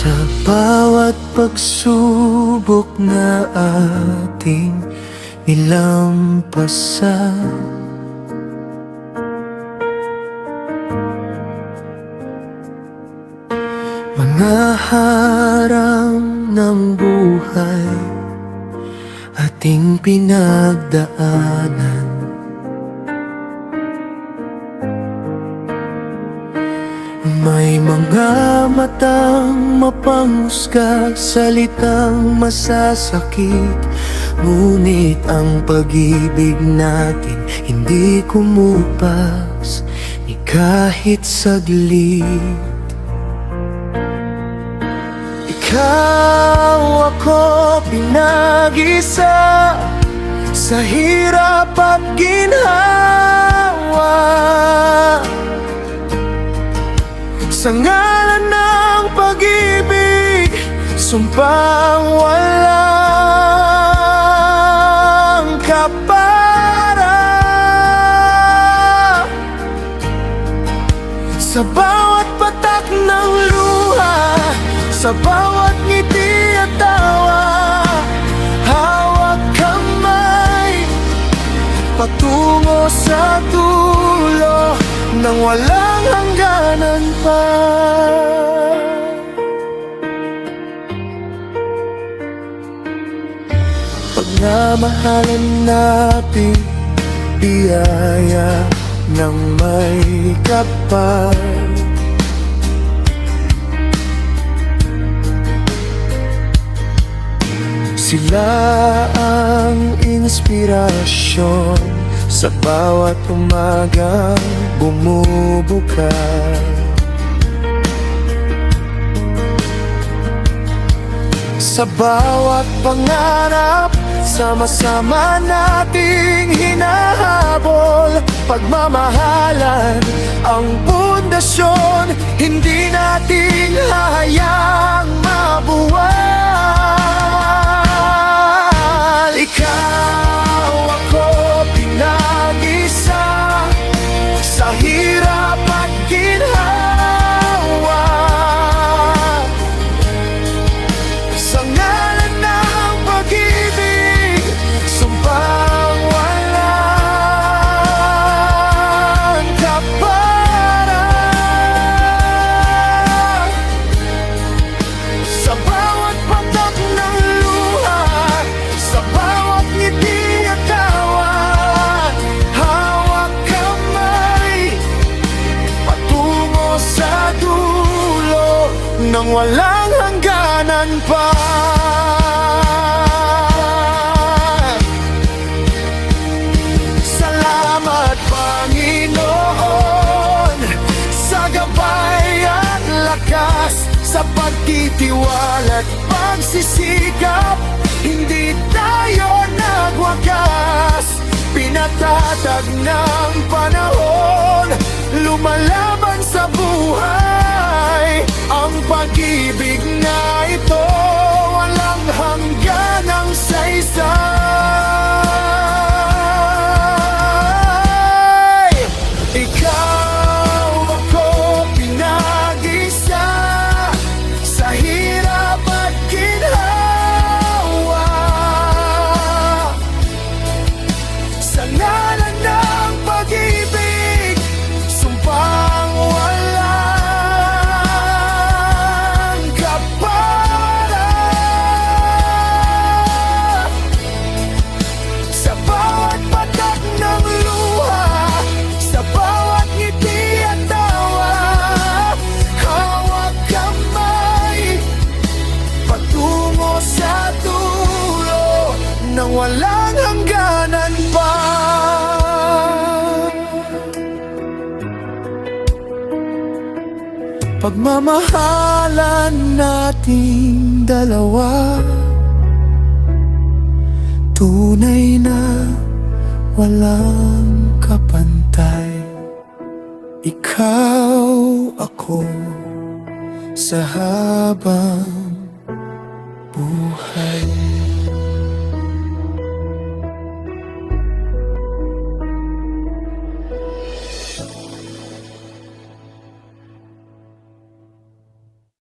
Sa bawat pagsubok na ating nilampasan, mga harang ng buhay ating pinagdaanan, may mga matang mapanghusga, salitang masasakit, ngunit ang pag-ibig natin hindi kumupas ni kahit saglit. Ikaw, ako, pinag-isa sa hirap at ginhawa, sa ngalan ng pag-ibig, sumpang walang kapara. Sa bawat patak ng luha, sa bawat ngiti at tawa, hawak kamay patungo sa dulo ng walang hangganan pa. Pagmamahalan natin, biyaya ng may kapal. Sila ang inspirasyon sa bawat umagang bumubuka. Sa bawat pangarap, sama-sama nating hinahabol. Pagmamahalan ang pundasyon, hindi natin hahayaang mabuwal. Ikaw, ako, pinag-isa sa hirap at ginhawa, sa ngalan ng pag-ibig, sumpang walang kapara. Sa bawat patak ng luha, sa bawat ngiti at tawa, hawak kamay patungo sa dulo ng walang hangganan pa. Salamat, Panginoon, sa gabay at lakas, sa pagtitiwala at pagsisikap, hindi tayo nagwakas. Pinatatag ng panahon, lumalaban sa buhay, ang pag-ibig na ito walang hangganang saysay. Ikaw, ako, pinag-isa sa hirap at ginhawa, sa ngalan ng pag-ibig, sumpang walang kapara. Sa bawat patak ng luha, sa bawat ngiti at tawa, hawak kamay patungo sa dulo ng walang hangganan pa. Pagmamahalan nating dalawa, tunay na walang kapantay. Ikaw, ako, sa habang